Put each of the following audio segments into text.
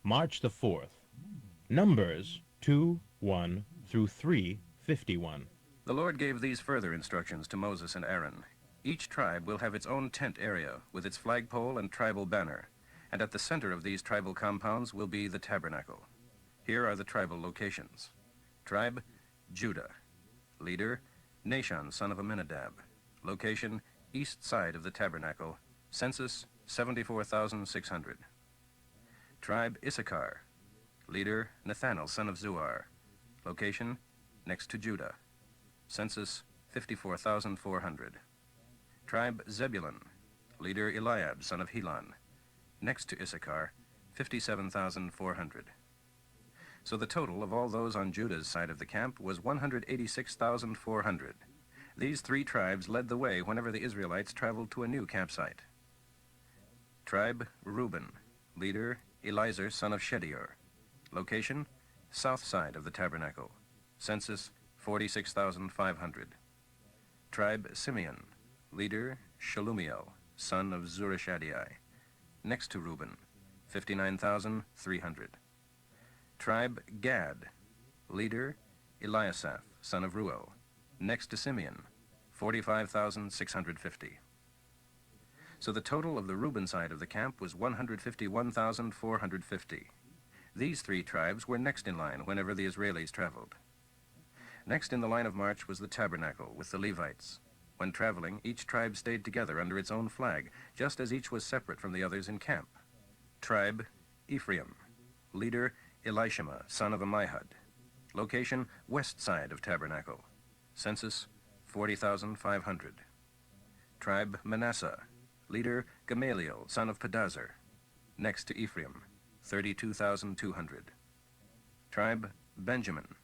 March the 4th. Numbers 2:1 through 3:51. The Lord gave these further instructions to Moses and Aaron. Each tribe will have its own tent area with its flagpole and tribal banner, and at the center of these tribal compounds will be the tabernacle. Here are the tribal locations. Tribe, Judah. Leader, Nahshon, son of Amminadab. Location, east side of the tabernacle. Census, 74,600. Tribe, Issachar. Leader, Nathanael, son of Zuar. Location, next to Judah. Census, 54,400. Tribe, Zebulun. Leader, Eliab, son of Helon. Next to Issachar, 57,400. So the total of all those on Judah's side of the camp was 186,400. These three tribes led the way whenever the Israelites traveled to a new campsite. Tribe, Reuben. Leader, Eliezer, son of Shedeur. Location, south side of the tabernacle. Census, 46,500. Tribe, Simeon. Leader, Shalumiel, son of Zurishadai. Next to Reuben, 59,300. Tribe, Gad. Leader, Eliasaph, son of Ruel. Next to Simeon, 45,650. So the total of the Reuben side of the camp was 151,450. These three tribes were next in line whenever the Israelis traveled. Next in the line of march was the tabernacle with the Levites. When traveling, each tribe stayed together under its own flag, just as each was separate from the others in camp. Tribe, Ephraim. Leader, Elishama, son of Ammihud. Location, west side of tabernacle. Census, 40,500. Tribe, Manasseh. Leader, Gamaliel, son of Pedazur. Next to Ephraim, 32,200. Tribe, Benjamin.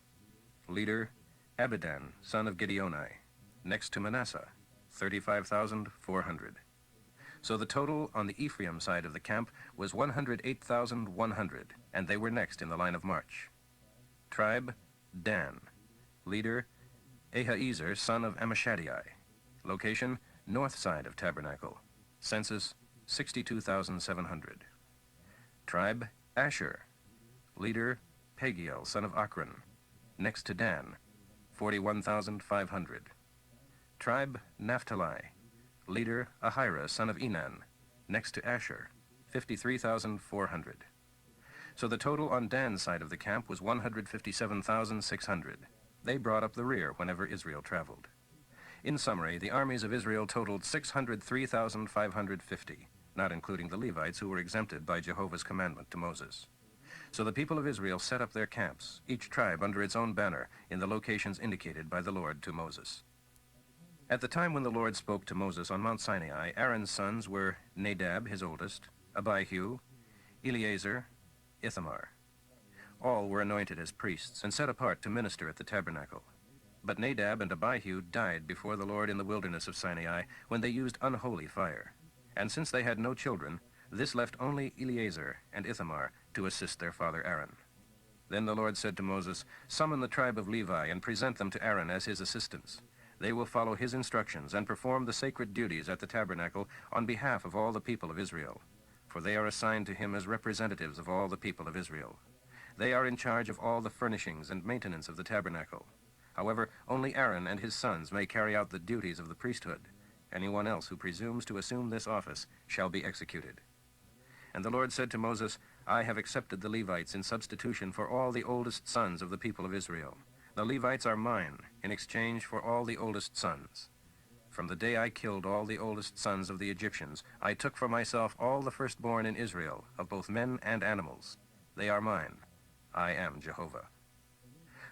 Leader, Abidan, son of Gideoni. Next to Manasseh, 35,400. So the total on the Ephraim side of the camp was 108,100, and they were next in the line of march. Tribe, Dan. Leader, Ahiezer, son of Ammishaddai. Location, north side of tabernacle. Census, 62,700. Tribe, Asher. Leader, Pagiel, son of Akron. Next to Dan, 41,500. Tribe, Naphtali. Leader, Ahira, son of Enan. Next to Asher, 53,400. So the total on Dan's side of the camp was 157,600. They brought up the rear whenever Israel traveled. In summary, the armies of Israel totaled 603,550, not including the Levites who were exempted by Jehovah's commandment to Moses. So the people of Israel set up their camps, each tribe under its own banner, in the locations indicated by the Lord to Moses. At the time when the Lord spoke to Moses on Mount Sinai, Aaron's sons were Nadab, his oldest, Abihu, Eleazar, Ithamar. All were anointed as priests and set apart to minister at the tabernacle. But Nadab and Abihu died before the Lord in the wilderness of Sinai when they used unholy fire. And since they had no children, this left only Eleazar and Ithamar to assist their father Aaron. Then the Lord said to Moses, "Summon the tribe of Levi and present them to Aaron as his assistants. They will follow his instructions and perform the sacred duties at the tabernacle on behalf of all the people of Israel, for they are assigned to him as representatives of all the people of Israel. They are in charge of all the furnishings and maintenance of the tabernacle. However, only Aaron and his sons may carry out the duties of the priesthood. Anyone else who presumes to assume this office shall be executed." And the Lord said to Moses, "I have accepted the Levites in substitution for all the oldest sons of the people of Israel. The Levites are mine in exchange for all the oldest sons. From the day I killed all the oldest sons of the Egyptians, I took for myself all the firstborn in Israel, of both men and animals. They are mine. I am Jehovah."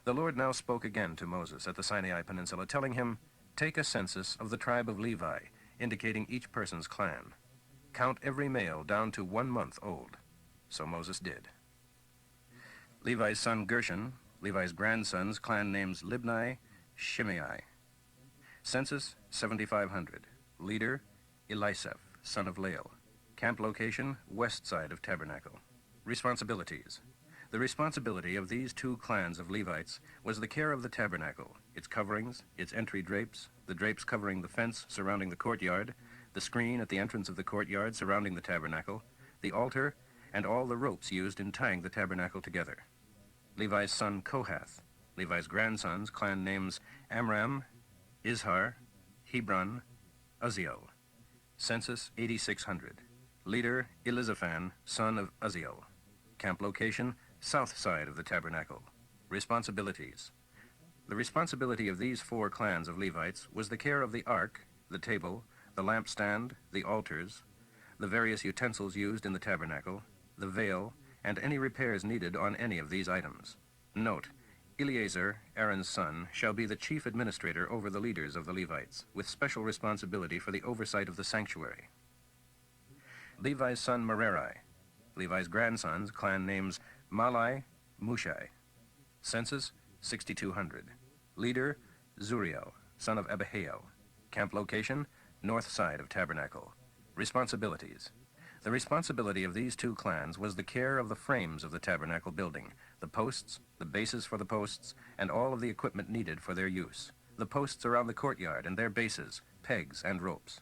The Lord now spoke again to Moses at the Sinai Peninsula, telling him, "Take a census of the tribe of Levi, indicating each person's clan. Count every male down to 1 month old." So Moses did. Levi's son Gershon, Levi's grandson's clan names Libni, Shimei. Census, 7,500. Leader, Elisaph, son of Lael. Camp location, west side of tabernacle. Responsibilities. The responsibility of these two clans of Levites was the care of the tabernacle, its coverings, its entry drapes, the drapes covering the fence surrounding the courtyard, the screen at the entrance of the courtyard surrounding the tabernacle, the altar, and all the ropes used in tying the tabernacle together. Levi's son Kohath, Levi's grandsons, clan names Amram, Izhar, Hebron, Uzziel. Census 8,600. Leader Elizaphan, son of Uzziel. Camp location, south side of the tabernacle. Responsibilities. The responsibility of these 4 clans of Levites was the care of the ark, the table, the lampstand, the altars, the various utensils used in the tabernacle, the veil, and any repairs needed on any of these items. Note, Eleazar, Aaron's son, shall be the chief administrator over the leaders of the Levites, with special responsibility for the oversight of the sanctuary. Levi's son Merari. Levi's grandsons, clan names Malai, Mushai. Census 6,200. Leader Zuriel, son of Abihail. Camp location, north side of tabernacle. Responsibilities. The responsibility of these 2 clans was the care of the frames of the tabernacle building, the posts, the bases for the posts, and all of the equipment needed for their use, the posts around the courtyard and their bases, pegs, and ropes.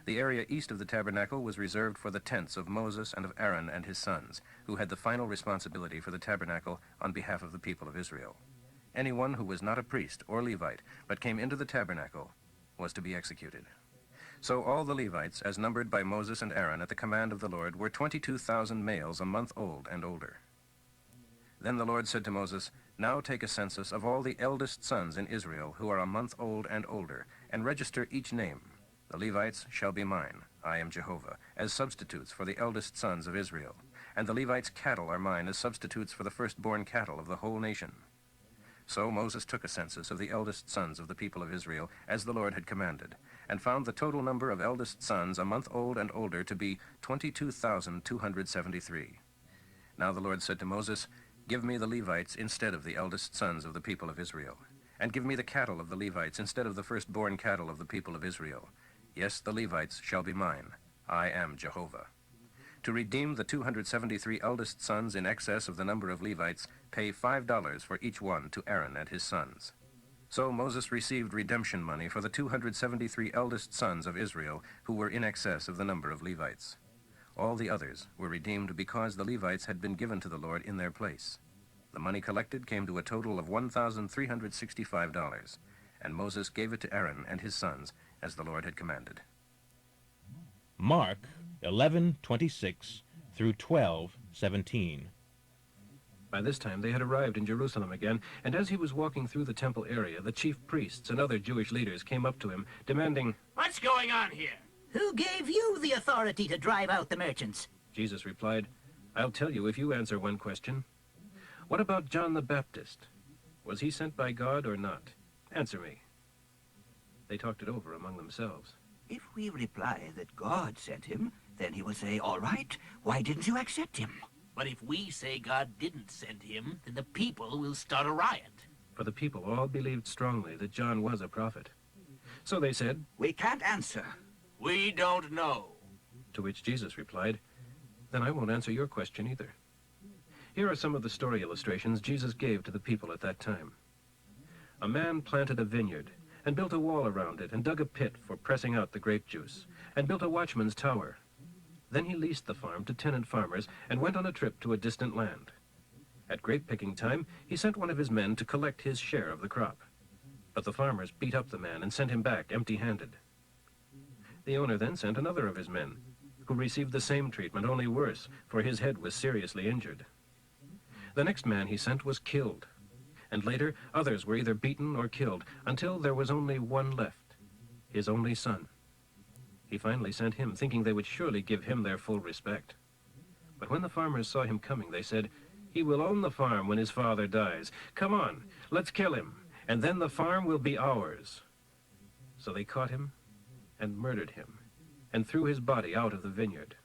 The area east of the tabernacle was reserved for the tents of Moses and of Aaron and his sons, who had the final responsibility for the tabernacle on behalf of the people of Israel. Anyone who was not a priest or Levite, but came into the tabernacle, was to be executed. So all the Levites, as numbered by Moses and Aaron at the command of the Lord, were 22,000 males a month old and older. Then the Lord said to Moses, "Now take a census of all the eldest sons in Israel who are a month old and older, and register each name. The Levites shall be mine, I am Jehovah, as substitutes for the eldest sons of Israel. And the Levites' cattle are mine as substitutes for the firstborn cattle of the whole nation." So Moses took a census of the eldest sons of the people of Israel, as the Lord had commanded, and found the total number of eldest sons a month old and older to be 22,273. Now the Lord said to Moses, "Give me the Levites instead of the eldest sons of the people of Israel, and give me the cattle of the Levites instead of the firstborn cattle of the people of Israel. Yes, the Levites shall be mine. I am Jehovah. To redeem the 273 eldest sons in excess of the number of Levites, pay $5 for each one to Aaron and his sons." So Moses received redemption money for the 273 eldest sons of Israel who were in excess of the number of Levites. All the others were redeemed because the Levites had been given to the Lord in their place. The money collected came to a total of $1,365, and Moses gave it to Aaron and his sons as the Lord had commanded. Mark 11:26 through 12:17. By this time they had arrived in Jerusalem again, and as he was walking through the temple area, the chief priests and other Jewish leaders came up to him, demanding, "What's going on here? Who gave you the authority to drive out the merchants?" Jesus replied, "I'll tell you if you answer one question. What about John the Baptist? Was he sent by God or not? Answer me." They talked it over among themselves. If we reply that God sent him, then he will say, "All right, why didn't you accept him?" But if we say God didn't send him, then the people will start a riot. For the people all believed strongly that John was a prophet. So they said, "We can't answer." We don't know. to which Jesus replied, "Then I won't answer your question either." Here are some of the story illustrations Jesus gave to the people at that time. A man planted a vineyard, and built a wall around it, and dug a pit for pressing out the grape juice, and built a watchman's tower. Then he leased the farm to tenant farmers, and went on a trip to a distant land. At grape-picking time, he sent one of his men to collect his share of the crop. But the farmers beat up the man and sent him back empty-handed. The owner then sent another of his men, who received the same treatment, only worse, for his head was seriously injured. The next man he sent was killed, and later others were either beaten or killed, until there was only one left, his only son. He finally sent him, thinking they would surely give him their full respect. But when the farmers saw him coming, they said, "He will own the farm when his father dies. Come on, let's kill him, and then the farm will be ours." So they caught him and murdered him, and threw his body out of the vineyard.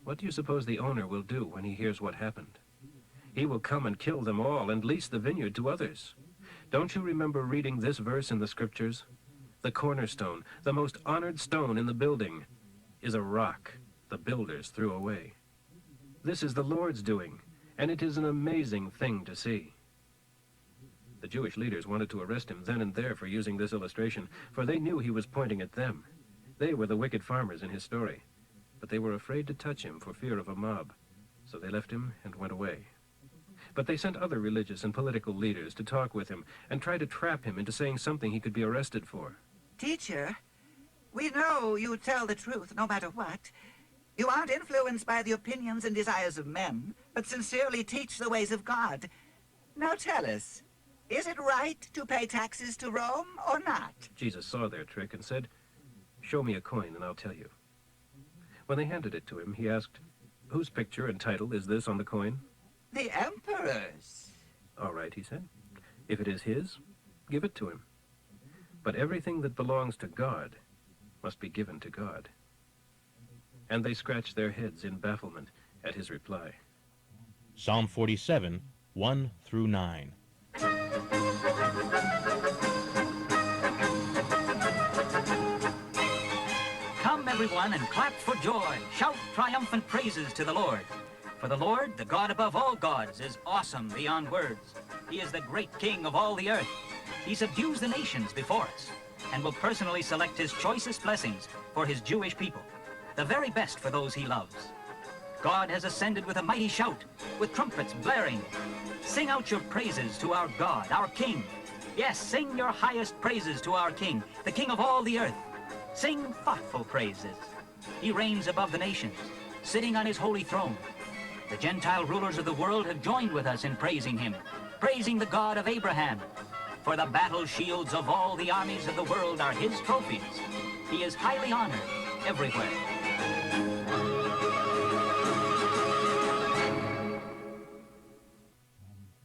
What do you suppose the owner will do when he hears what happened? He will come and kill them all and lease the vineyard to others. Don't you remember reading this verse in the scriptures? The cornerstone, the most honored stone in the building, is a rock the builders threw away. This is the Lord's doing, and it is an amazing thing to see. The Jewish leaders wanted to arrest him then and there for using this illustration, for they knew he was pointing at them. They were the wicked farmers in his story. But they were afraid to touch him for fear of a mob, so they left him and went away. But they sent other religious and political leaders to talk with him and try to trap him into saying something he could be arrested for. Teacher, we know you tell the truth no matter what. You aren't influenced by the opinions and desires of men, but sincerely teach the ways of God. Now tell us, is it right to pay taxes to Rome or not? Jesus saw their trick and said, "Show me a coin and I'll tell you." When they handed it to him, he asked, "Whose picture and title is this on the coin?" The emperor's. "All right," he said. "If it is his, give it to him. But everything that belongs to God must be given to God." And they scratched their heads in bafflement at his reply. Psalm 47, 1 through 9. Come, everyone, and clap for joy. Shout triumphant praises to the Lord. For the Lord, the God above all gods, is awesome beyond words. He is the great King of all the earth. He subdues the nations before us and will personally select his choicest blessings for his Jewish people, the very best for those he loves. God has ascended with a mighty shout, with trumpets blaring. Sing out your praises to our God, our King. Yes, sing your highest praises to our King, the King of all the earth. Sing thoughtful praises. He reigns above the nations, sitting on his holy throne. The Gentile rulers of the world have joined with us in praising him, praising the God of Abraham. For the battle shields of all the armies of the world are his trophies. He is highly honored everywhere.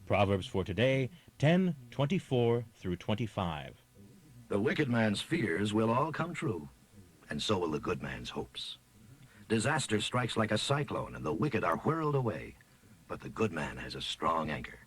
Proverbs for today, 10:24 through 25. The wicked man's fears will all come true, and so will the good man's hopes. Disaster strikes like a cyclone, and the wicked are whirled away, but the good man has a strong anchor.